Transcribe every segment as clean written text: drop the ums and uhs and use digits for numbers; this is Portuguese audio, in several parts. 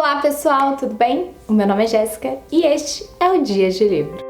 Olá pessoal, tudo bem? O meu nome é Jéssica e este é o Dia de Livro.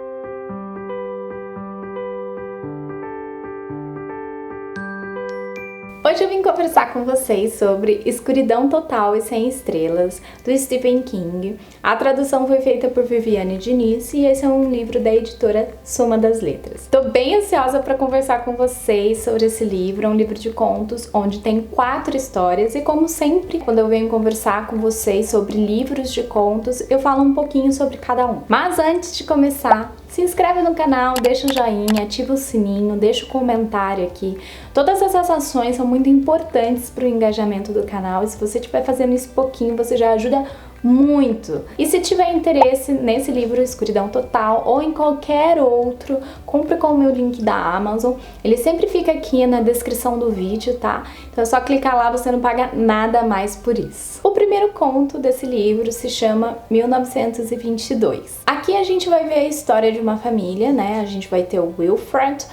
Hoje eu vim conversar com vocês sobre Escuridão Total e Sem Estrelas, do Stephen King. A tradução foi feita por Viviane Diniz e esse é um livro da editora Soma das Letras. Tô bem ansiosa para conversar com vocês sobre esse livro. É um livro de contos onde tem 4 histórias e, como sempre, quando eu venho conversar com vocês sobre livros de contos, eu falo um pouquinho sobre cada um. Mas antes de começar, se inscreve no canal, deixa um joinha, ativa o sininho, deixa um comentário aqui. Todas essas ações são muito importantes para o engajamento do canal e se você estiver fazendo isso pouquinho, você já ajuda muito. E se tiver interesse nesse livro Escuridão Total ou em qualquer outro, compre com o meu link da Amazon. Ele sempre fica aqui na descrição do vídeo, tá? Então é só clicar lá, você não paga nada mais por isso. O primeiro conto desse livro se chama 1922. Aqui a gente vai ver a história de uma família, né? A gente vai ter o Wilfred,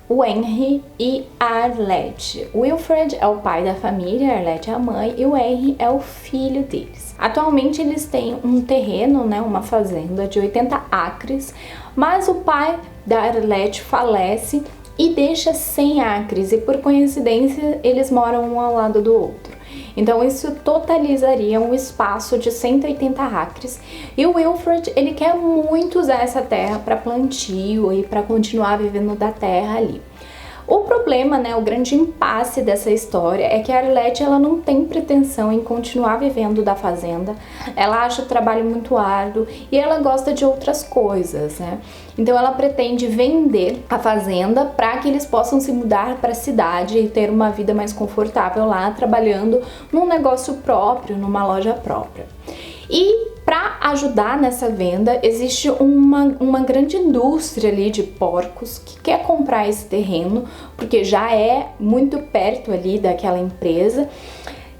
o Henry e a Arlette. O Wilfred é o pai da família, a Arlette é a mãe e o Henry é o filho deles. Atualmente eles têm um terreno, né, uma fazenda de 80 acres, mas o pai da Arlette falece e deixa 100 acres e por coincidência eles moram um ao lado do outro. Então isso totalizaria um espaço de 180 acres e o Wilfred ele quer muito usar essa terra para plantio e para continuar vivendo da terra ali. O problema, né, o grande impasse dessa história é que a Arlette ela não tem pretensão em continuar vivendo da fazenda, ela acha o trabalho muito árduo e ela gosta de outras coisas, né? Então ela pretende vender a fazenda para que eles possam se mudar para a cidade e ter uma vida mais confortável lá, trabalhando num negócio próprio, numa loja própria. E para ajudar nessa venda, existe uma grande indústria ali de porcos que quer comprar esse terreno, porque já é muito perto ali daquela empresa.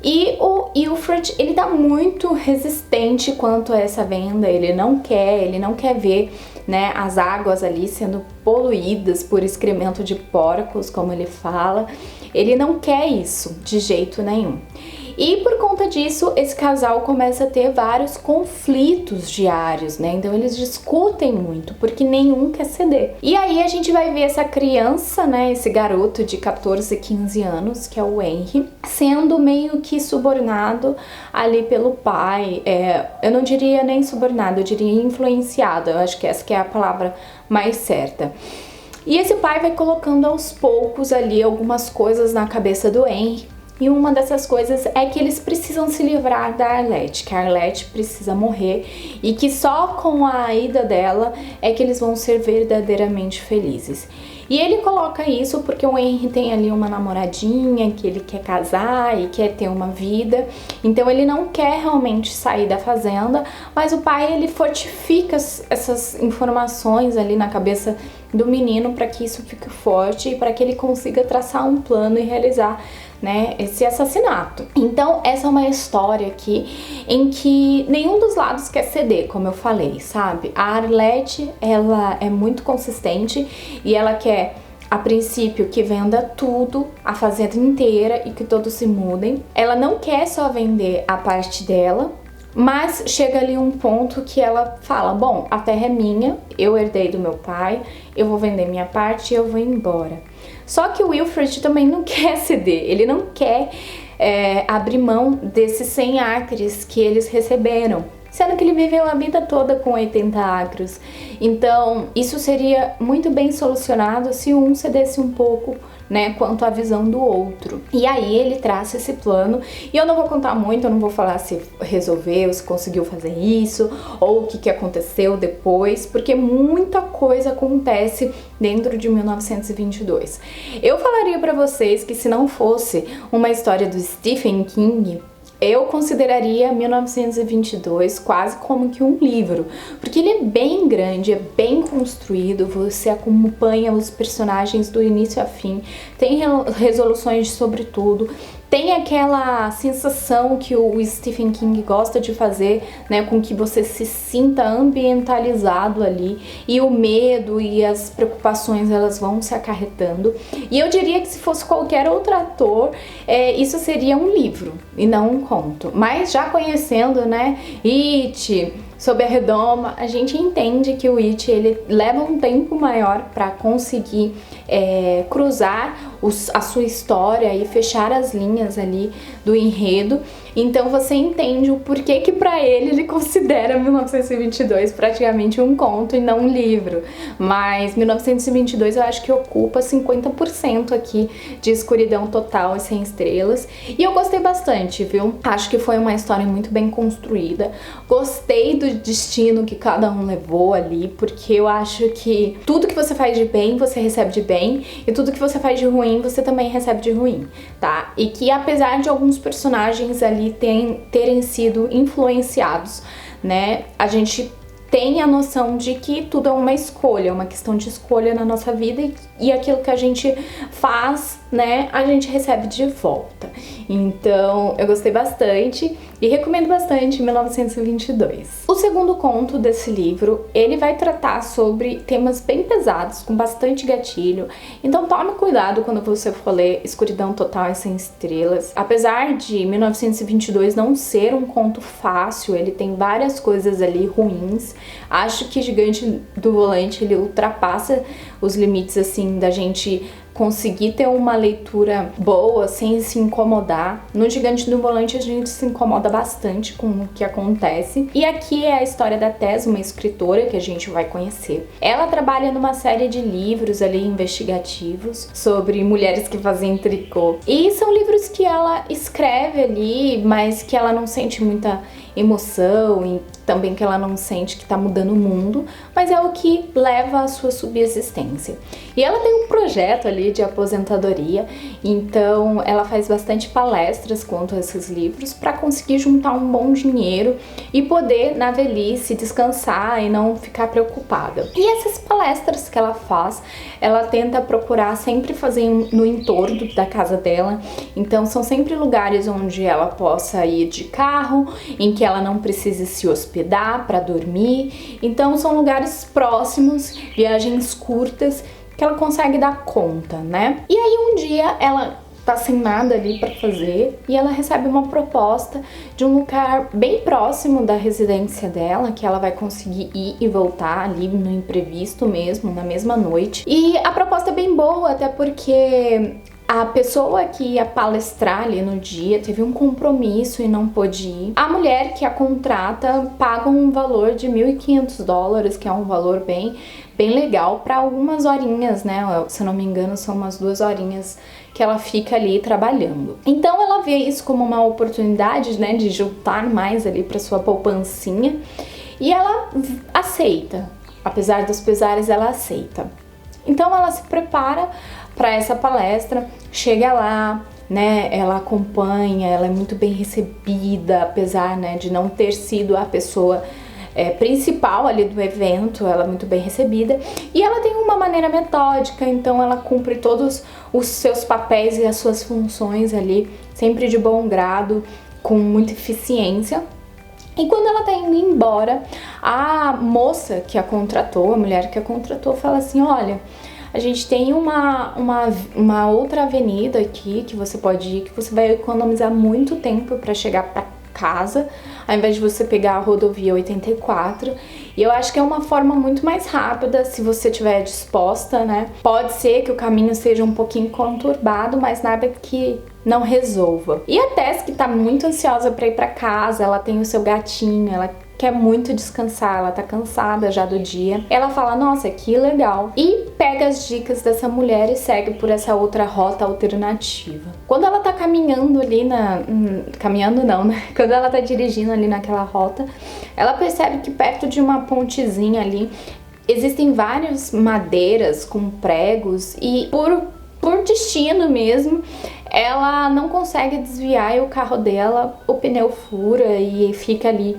E o Wilfred, ele tá muito resistente quanto a essa venda, ele não quer ver, né, as águas ali sendo poluídas por excremento de porcos, como ele fala. Ele não quer isso de jeito nenhum. E por conta disso, esse casal começa a ter vários conflitos diários, né? Então eles discutem muito, porque nenhum quer ceder. E aí a gente vai ver essa criança, né? Esse garoto de 14, 15 anos, que é o Henry, sendo meio que subornado ali pelo pai. Eu não diria nem subornado, eu diria influenciado. Eu acho que essa que é a palavra mais certa. E esse pai vai colocando aos poucos ali algumas coisas na cabeça do Henry. E uma dessas coisas é que eles precisam se livrar da Arlette, que a Arlette precisa morrer e que só com a ida dela é que eles vão ser verdadeiramente felizes. E ele coloca isso porque o Henry tem ali uma namoradinha que ele quer casar e quer ter uma vida, então ele não quer realmente sair da fazenda, mas o pai ele fortifica essas informações ali na cabeça do menino para que isso fique forte e para que ele consiga traçar um plano e realizar, né, esse assassinato. Então essa é uma história aqui em que nenhum dos lados quer ceder, como eu falei, sabe? A Arlette, ela é muito consistente e ela quer, a princípio, que venda tudo, a fazenda inteira e que todos se mudem. Ela não quer só vender a parte dela, mas chega ali um ponto que ela fala, bom, a terra é minha, eu herdei do meu pai, eu vou vender minha parte e eu vou embora. Só que o Wilfred também não quer ceder, ele não quer abrir mão desses 100 acres que eles receberam, sendo que ele viveu a vida toda com 80 acres. Então isso seria muito bem solucionado se um cedesse um pouco, né, quanto à visão do outro. E aí ele traça esse plano e eu não vou contar muito, eu não vou falar se resolveu, se conseguiu fazer isso ou o que aconteceu depois, porque muita coisa acontece dentro de 1922. Eu falaria para vocês que se não fosse uma história do Stephen King, eu consideraria 1922 quase como que um livro, porque ele é bem grande, é bem construído, você acompanha os personagens do início a fim, tem resoluções sobre tudo, tem aquela sensação que o Stephen King gosta de fazer, né, com que você se sinta ambientalizado ali, e o medo e as preocupações elas vão se acarretando. E eu diria que se fosse qualquer outro autor, isso seria um livro e não um conto. Mas já conhecendo, né, It, Sob a Redoma, a gente entende que o It ele leva um tempo maior para conseguir cruzar a sua história e fechar as linhas ali do enredo. Então você entende o porquê que para ele considera 1922 praticamente um conto e não um livro. Mas 1922 eu acho que ocupa 50% aqui de escuridão total e sem estrelas. E eu gostei bastante, viu? Acho que foi uma história muito bem construída. Gostei do destino que cada um levou ali, porque eu acho que tudo que você faz de bem, você recebe de bem, e tudo que você faz de ruim, você também recebe de ruim, tá? E que apesar de alguns personagens ali terem sido influenciados, né, a gente tem a noção de que tudo é uma escolha, uma questão de escolha na nossa vida, e aquilo que a gente faz, né, a gente recebe de volta. Então, eu gostei bastante e recomendo bastante 1922. O segundo conto desse livro, ele vai tratar sobre temas bem pesados, com bastante gatilho. Então, tome cuidado quando você for ler Escuridão Total e Sem Estrelas. Apesar de 1922 não ser um conto fácil, ele tem várias coisas ali ruins. Acho que Gigante do Volante, ele ultrapassa os limites, assim, da gente conseguir ter uma leitura boa sem se incomodar. No Gigante do Volante a gente se incomoda bastante com o que acontece. E aqui é a história da Tess, uma escritora que a gente vai conhecer. Ela trabalha numa série de livros ali investigativos sobre mulheres que fazem tricô. E são livros que ela escreve ali, mas que ela não sente muita emoção e também que ela não sente que tá mudando o mundo, mas é o que leva à sua subsistência. E ela tem um projeto ali de aposentadoria, então ela faz bastante palestras quanto a esses livros para conseguir juntar um bom dinheiro e poder na velhice descansar e não ficar preocupada. E essas palestras que ela faz, ela tenta procurar sempre fazer no entorno da casa dela, então são sempre lugares onde ela possa ir de carro, em que ela não precise se hospedar para dormir. Então são lugares próximos, viagens curtas que ela consegue dar conta, né? E aí um dia ela tá sem nada ali para fazer e ela recebe uma proposta de um lugar bem próximo da residência dela, que ela vai conseguir ir e voltar ali no imprevisto mesmo, na mesma noite. E a proposta é bem boa, até porque a pessoa que ia palestrar ali no dia teve um compromisso e não pôde ir. A mulher que a contrata paga um valor de $1.500, que é um valor bem legal para algumas horinhas, né? Se eu não me engano, são umas 2 horinhas que ela fica ali trabalhando. Então ela vê isso como uma oportunidade, né, de juntar mais ali para sua poupancinha, e ela aceita. Apesar dos pesares, ela aceita. Então ela se prepara para essa palestra, chega lá, né, ela acompanha, ela é muito bem recebida, apesar, né, de não ter sido a pessoa principal ali do evento, ela é muito bem recebida, e ela tem uma maneira metódica, então ela cumpre todos os seus papéis e as suas funções ali, sempre de bom grado, com muita eficiência. E quando ela tá indo embora, a moça que a contratou, a mulher que a contratou, fala assim: olha, a gente tem uma outra avenida aqui que você pode ir, que você vai economizar muito tempo para chegar para casa, ao invés de você pegar a rodovia 84. E eu acho que é uma forma muito mais rápida, se você estiver disposta, né? Pode ser que o caminho seja um pouquinho conturbado, mas nada que não resolva. E a Tess, que tá muito ansiosa para ir para casa, ela tem o seu gatinho, ela quer muito descansar, ela tá cansada já do dia. Ela fala: nossa, que legal. E pega as dicas dessa mulher e segue por essa outra rota alternativa. Quando ela tá caminhando ali caminhando não, né? Quando ela tá dirigindo ali naquela rota, ela percebe que perto de uma pontezinha ali existem várias madeiras com pregos, e por destino mesmo, ela não consegue desviar e o carro dela, o pneu fura e fica ali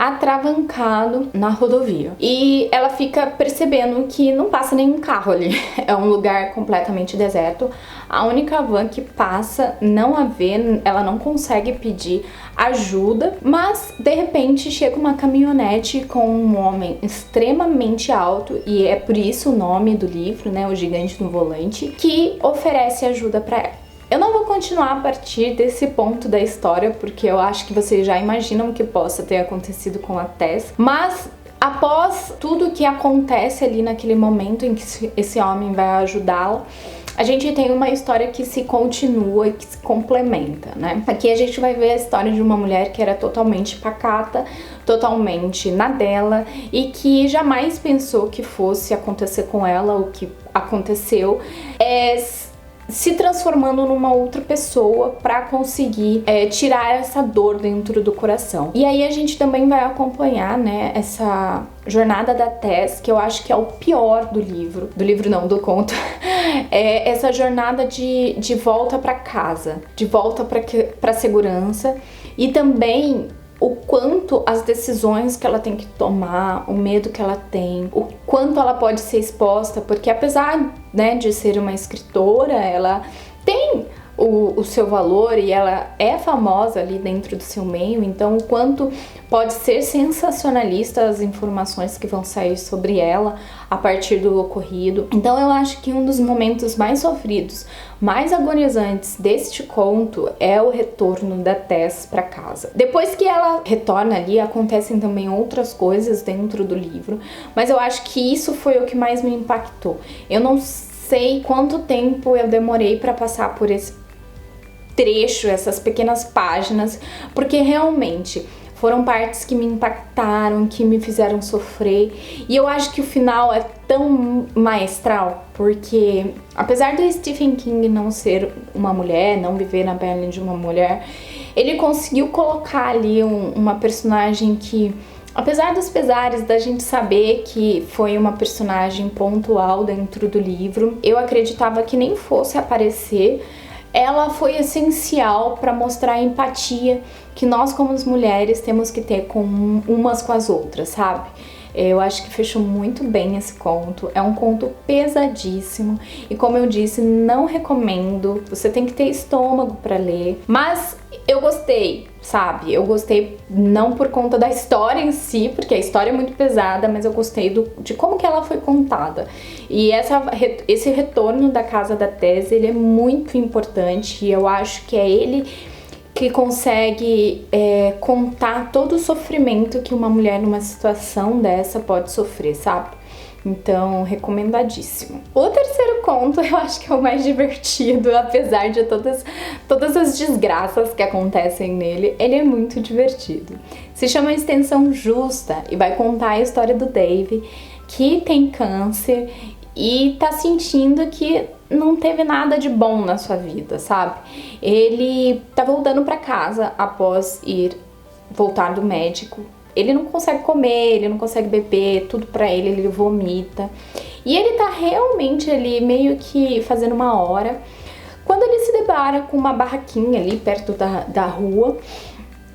atravancado na rodovia. E ela fica percebendo que não passa nenhum carro ali. É um lugar completamente deserto. A única van que passa não a vê, ela não consegue pedir ajuda, mas de repente chega uma caminhonete com um homem extremamente alto, e é por isso o nome do livro, né, O Gigante no Volante, que oferece ajuda para ela. Eu não vou continuar a partir desse ponto da história, porque eu acho que vocês já imaginam o que possa ter acontecido com a Tess, mas após tudo que acontece ali naquele momento em que esse homem vai ajudá-la, a gente tem uma história que se continua e que se complementa, né? Aqui a gente vai ver a história de uma mulher que era totalmente pacata, totalmente na dela, e que jamais pensou que fosse acontecer com ela o que aconteceu, se transformando numa outra pessoa para conseguir tirar essa dor dentro do coração. E aí a gente também vai acompanhar, né, essa jornada da Tess, que eu acho que é o pior do livro. Do livro não, do conto. É essa jornada de volta para casa, de volta para segurança, e também o quanto as decisões que ela tem que tomar, o medo que ela tem, o quanto ela pode ser exposta, porque apesar, né, de ser uma escritora, ela tem o seu valor e ela é famosa ali dentro do seu meio, então o quanto pode ser sensacionalista as informações que vão sair sobre ela a partir do ocorrido. Então eu acho que um dos momentos mais sofridos, mais agonizantes deste conto é o retorno da Tess para casa. Depois que ela retorna ali, acontecem também outras coisas dentro do livro, mas eu acho que isso foi o que mais me impactou. Eu não sei quanto tempo eu demorei para passar por esse trecho, essas pequenas páginas, porque realmente foram partes que me impactaram, que me fizeram sofrer, e eu acho que o final é tão maestral, porque apesar do Stephen King não ser uma mulher, não viver na pele de uma mulher, ele conseguiu colocar ali uma personagem que, apesar dos pesares da gente saber que foi uma personagem pontual dentro do livro, eu acreditava que nem fosse aparecer. Ela foi essencial para mostrar a empatia que nós como mulheres temos que ter com umas com as outras, sabe? Eu acho que fechou muito bem esse conto. É um conto pesadíssimo e, como eu disse, não recomendo. Você tem que ter estômago para ler. Mas eu gostei, sabe? Eu gostei não por conta da história em si, porque a história é muito pesada, mas eu gostei de como que ela foi contada. E esse retorno da casa da Tess, ele é muito importante, e eu acho que é ele que consegue contar todo o sofrimento que uma mulher numa situação dessa pode sofrer, sabe? Então, recomendadíssimo. O terceiro conto eu acho que é o mais divertido, apesar de todas as desgraças que acontecem nele, ele é muito divertido. Se chama Extensão Justa e vai contar a história do Dave, que tem câncer e tá sentindo que não teve nada de bom na sua vida, sabe? Ele tá voltando pra casa após voltar do médico. Ele não consegue comer, ele não consegue beber, tudo pra ele vomita. E ele tá realmente ali meio que fazendo uma hora, quando ele se depara com uma barraquinha ali perto da rua,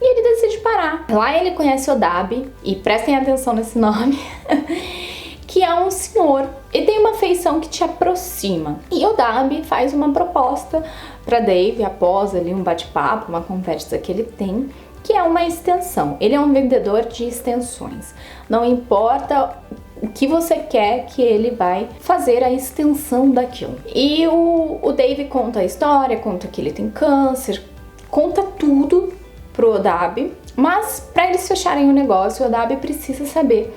e ele decide parar. Lá ele conhece o Dabi, e prestem atenção nesse nome, que é um senhor e tem uma feição que te aproxima. E o Dabi faz uma proposta para Dave após ali um bate-papo, uma conversa que ele tem, que é uma extensão. Ele é um vendedor de extensões. Não importa o que você quer, que ele vai fazer a extensão daquilo. E o Dave conta a história, conta que ele tem câncer, conta tudo pro Dabi, mas para eles fecharem o negócio, o Dabi precisa saber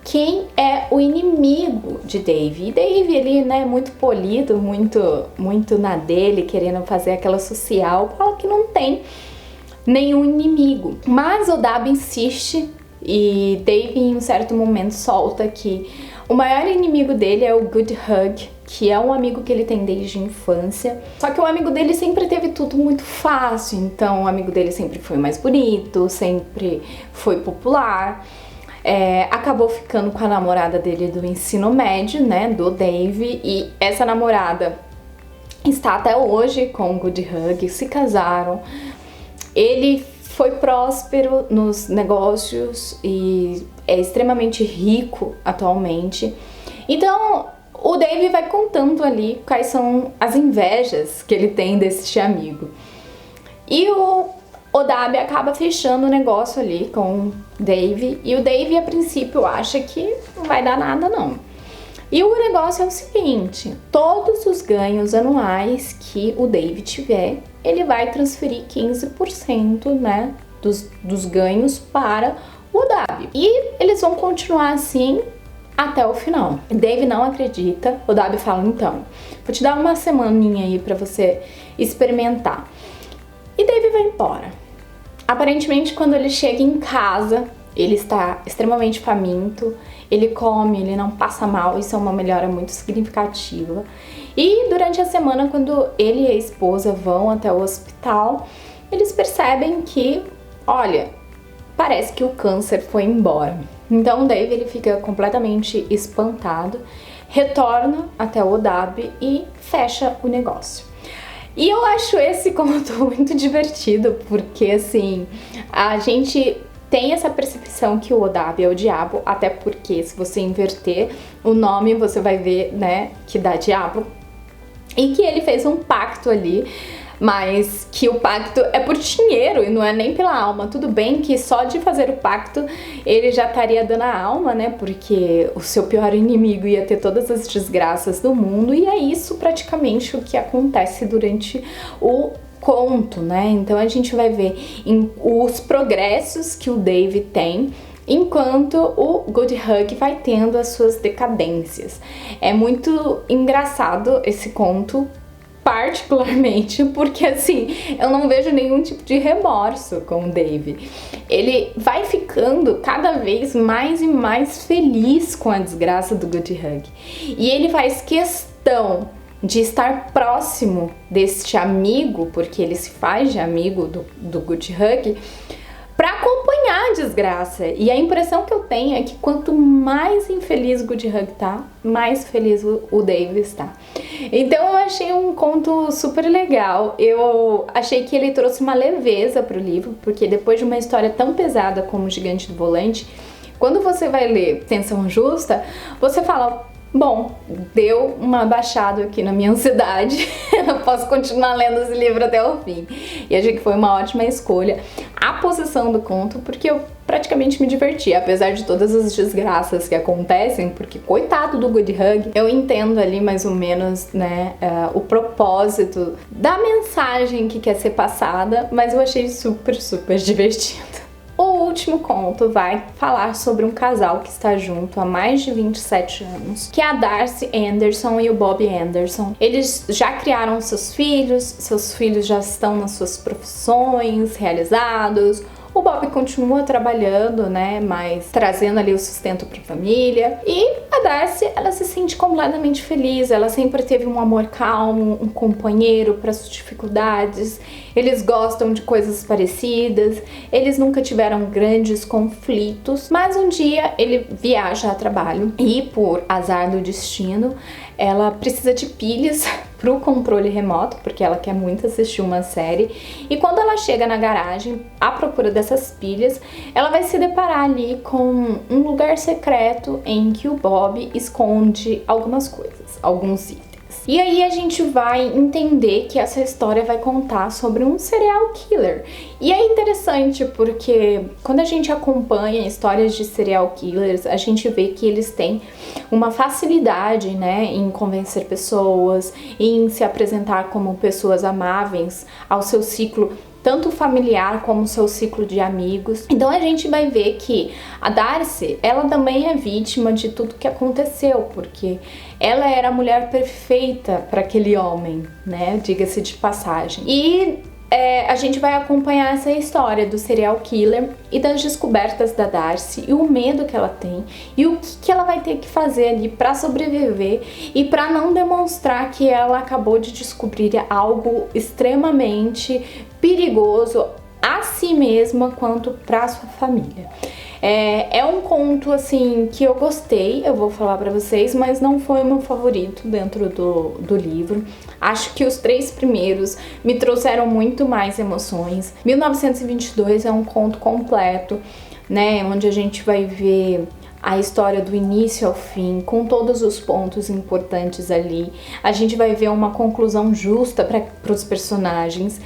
quem é o inimigo de Dave. E Dave, ele, né, muito polido, muito na dele, querendo fazer aquela social, fala que não tem nenhum inimigo. Mas o Dabi insiste e Dave em um certo momento solta que o maior inimigo dele é o Good Hug, que é um amigo que ele tem desde a infância. Só que o amigo dele sempre teve tudo muito fácil, então o amigo dele sempre foi mais bonito, sempre foi popular. Acabou ficando com a namorada dele do ensino médio, né, do Dave, e essa namorada está até hoje com o Good Hug, se casaram. Ele foi próspero nos negócios e é extremamente rico atualmente. Então o Dave vai contando ali quais são as invejas que ele tem desse amigo. E o Odabe acaba fechando o negócio ali com o Dave, e o Dave a princípio acha que não vai dar nada não. E o negócio é o seguinte: todos os ganhos anuais que o Dave tiver, ele vai transferir 15%, né, dos ganhos para o Odabe. E eles vão continuar assim até o final. Dave não acredita. O Odabe fala: então, vou te dar uma semaninha aí pra você experimentar. E Dave vai embora. Aparentemente, quando ele chega em casa, ele está extremamente faminto, ele come, ele não passa mal, isso é uma melhora muito significativa. E durante a semana, quando ele e a esposa vão até o hospital, eles percebem que, olha, parece que o câncer foi embora. Então o Dave, ele fica completamente espantado, retorna até o Odabe e fecha o negócio. E eu acho esse conto muito divertido, porque assim, a gente tem essa percepção que o Odabe é o diabo, até porque se você inverter o nome, você vai ver, né, que dá diabo. E que ele fez um pacto ali, mas que o pacto é por dinheiro e não é nem pela alma. Tudo bem que só de fazer o pacto ele já estaria dando a alma, né? Porque o seu pior inimigo ia ter todas as desgraças do mundo, e é isso praticamente o que acontece durante o conto, né? Então a gente vai ver os progressos que o Dave tem, enquanto o Good Hug vai tendo as suas decadências. É muito engraçado esse conto, particularmente porque assim, eu não vejo nenhum tipo de remorso com o Dave. Ele vai ficando cada vez mais e mais feliz com a desgraça do Good Hug. E ele faz questão de estar próximo deste amigo, porque ele se faz de amigo do Good Hug, para acompanhar a desgraça. E a impressão que eu tenho é que quanto mais infeliz o Good Hug tá, mais feliz o Dave está. Então eu achei um conto super legal. Eu achei que ele trouxe uma leveza pro livro, porque depois de uma história tão pesada como O Gigante do Volante, quando você vai ler Tensão Justa, você fala: bom, deu uma baixada aqui na minha ansiedade, eu posso continuar lendo esse livro até o fim. E achei que foi uma ótima escolha a posição do conto, porque eu praticamente me diverti, apesar de todas as desgraças que acontecem, porque coitado do Good Hug, eu entendo ali mais ou menos, né, o propósito da mensagem que quer ser passada, mas eu achei super divertido. O último conto vai falar sobre um casal que está junto há mais de 27 anos, que é a Darcy Anderson e o Bob Anderson. Eles já criaram seus filhos já estão nas suas profissões realizados. O Bob continua trabalhando, né, mas trazendo ali o sustento para a família. E a Darcy, ela se sente completamente feliz. Ela sempre teve um amor calmo, um companheiro para suas dificuldades. Eles gostam de coisas parecidas. Eles nunca tiveram grandes conflitos. Mas um dia ele viaja a trabalho e, por azar do destino, ela precisa de pilhas pro controle remoto, porque ela quer muito assistir uma série. E quando ela chega na garagem à procura dessas pilhas, ela vai se deparar ali com um lugar secreto em que o Bob esconde algumas coisas, alguns itens. E aí a gente vai entender que essa história vai contar sobre um serial killer. E é interessante porque quando a gente acompanha histórias de serial killers, a gente vê que eles têm uma facilidade, né, em convencer pessoas, em se apresentar como pessoas amáveis ao seu ciclo tanto familiar como o seu ciclo de amigos. Então a gente vai ver que a Darcy, ela também é vítima de tudo que aconteceu, porque ela era a mulher perfeita para aquele homem, né? Diga-se de passagem. E a gente vai acompanhar essa história do serial killer e das descobertas da Darcy e o medo que ela tem e o que ela vai ter que fazer ali para sobreviver e para não demonstrar que ela acabou de descobrir algo extremamente perigoso, a si mesma quanto para sua família. É um conto assim que eu gostei, eu vou falar pra vocês, mas não foi o meu favorito dentro do livro. Acho que os 3 primeiros me trouxeram muito mais emoções. 1922 é um conto completo, né, onde a gente vai ver a história do início ao fim, com todos os pontos importantes ali. A gente vai ver uma conclusão justa para os personagens.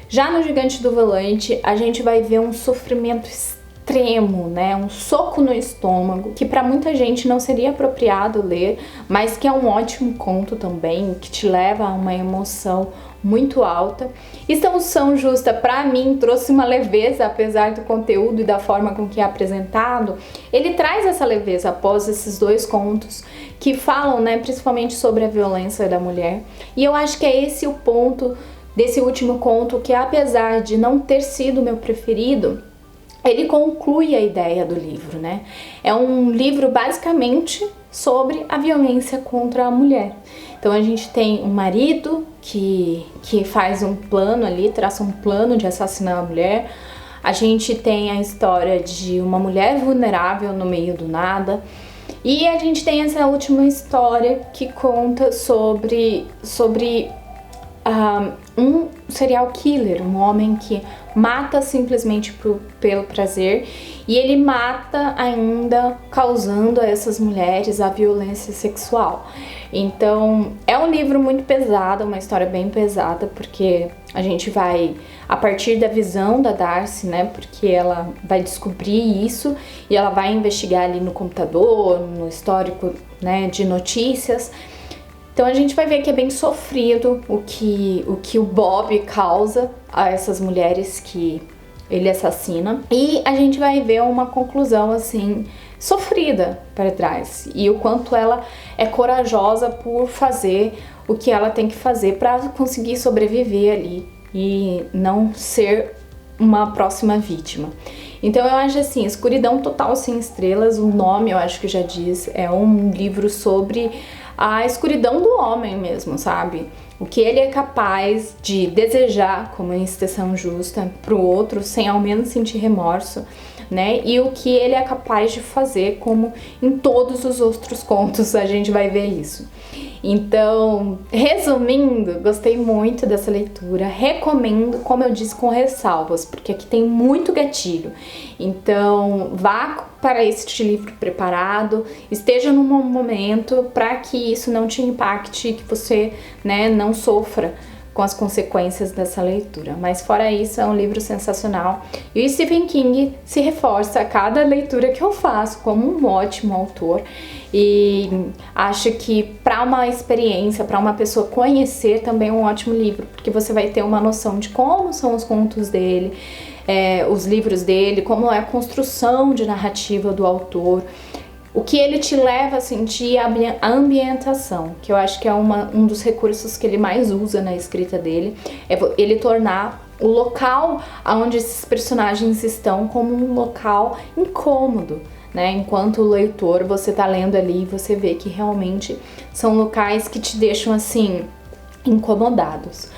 Já no Gigante do Volante, a gente vai ver um sofrimento extremo, né? Um soco no estômago, que para muita gente não seria apropriado ler, mas que é um ótimo conto também, que te leva a uma emoção muito alta. Extensão Justa, para mim, trouxe uma leveza, apesar do conteúdo e da forma com que é apresentado. Ele traz essa leveza após esses 2 contos que falam, né, principalmente sobre a violência da mulher. E eu acho que é esse o ponto desse último conto, que apesar de não ter sido o meu preferido, ele conclui a ideia do livro, né? É um livro basicamente sobre a violência contra a mulher. Então a gente tem um marido que faz um plano ali, traça um plano de assassinar a mulher. A gente tem a história de uma mulher vulnerável no meio do nada. E a gente tem essa última história que conta sobre um serial killer, um homem que mata simplesmente pelo prazer, e ele mata ainda causando a essas mulheres a violência sexual. Então é um livro muito pesado, uma história bem pesada, porque a gente vai, a partir da visão da Darcy, né, porque ela vai descobrir isso e ela vai investigar ali no computador, no histórico, né, de notícias. Então a gente vai ver que é bem sofrido o que o Bob causa a essas mulheres que ele assassina. E a gente vai ver uma conclusão assim sofrida para trás, e o quanto ela é corajosa por fazer o que ela tem que fazer para conseguir sobreviver ali e não ser uma próxima vítima. Então eu acho assim, Escuridão Total Sem Estrelas, o nome eu acho que já diz, é um livro sobre a escuridão do homem mesmo, sabe? O que ele é capaz de desejar como extensão justa pro outro, sem ao menos sentir remorso, né? E o que ele é capaz de fazer, como em todos os outros contos a gente vai ver isso. Então, resumindo, gostei muito dessa leitura, recomendo, como eu disse, com ressalvas, porque aqui tem muito gatilho. Então, vá para este livro preparado, esteja num momento para que isso não te impacte, que você, né, não sofra com as consequências dessa leitura. Mas fora isso, é um livro sensacional. E o Stephen King se reforça a cada leitura que eu faço como um ótimo autor. E acho que para uma experiência, para uma pessoa conhecer, também é um ótimo livro, porque você vai ter uma noção de como são os contos dele, os livros dele, como é a construção de narrativa do autor, o que ele te leva a sentir, a ambientação, que eu acho que é um dos recursos que ele mais usa na escrita dele, é ele tornar o local onde esses personagens estão como um local incômodo, né? Enquanto leitor você tá lendo ali e você vê que realmente são locais que te deixam assim incomodados.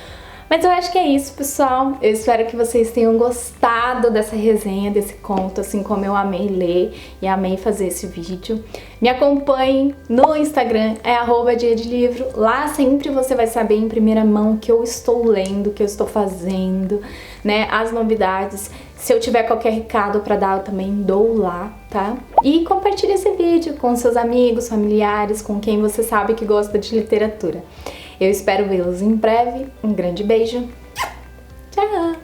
Mas eu acho que é isso, pessoal. Eu espero que vocês tenham gostado dessa resenha, desse conto, assim como eu amei ler e amei fazer esse vídeo. Me acompanhem no Instagram, é @diadilivro. Lá sempre você vai saber em primeira mão o que eu estou lendo, o que eu estou fazendo, né, as novidades. Se eu tiver qualquer recado para dar, eu também dou lá, tá? E compartilhe esse vídeo com seus amigos, familiares, com quem você sabe que gosta de literatura. Eu espero vê-los em breve. Um grande beijo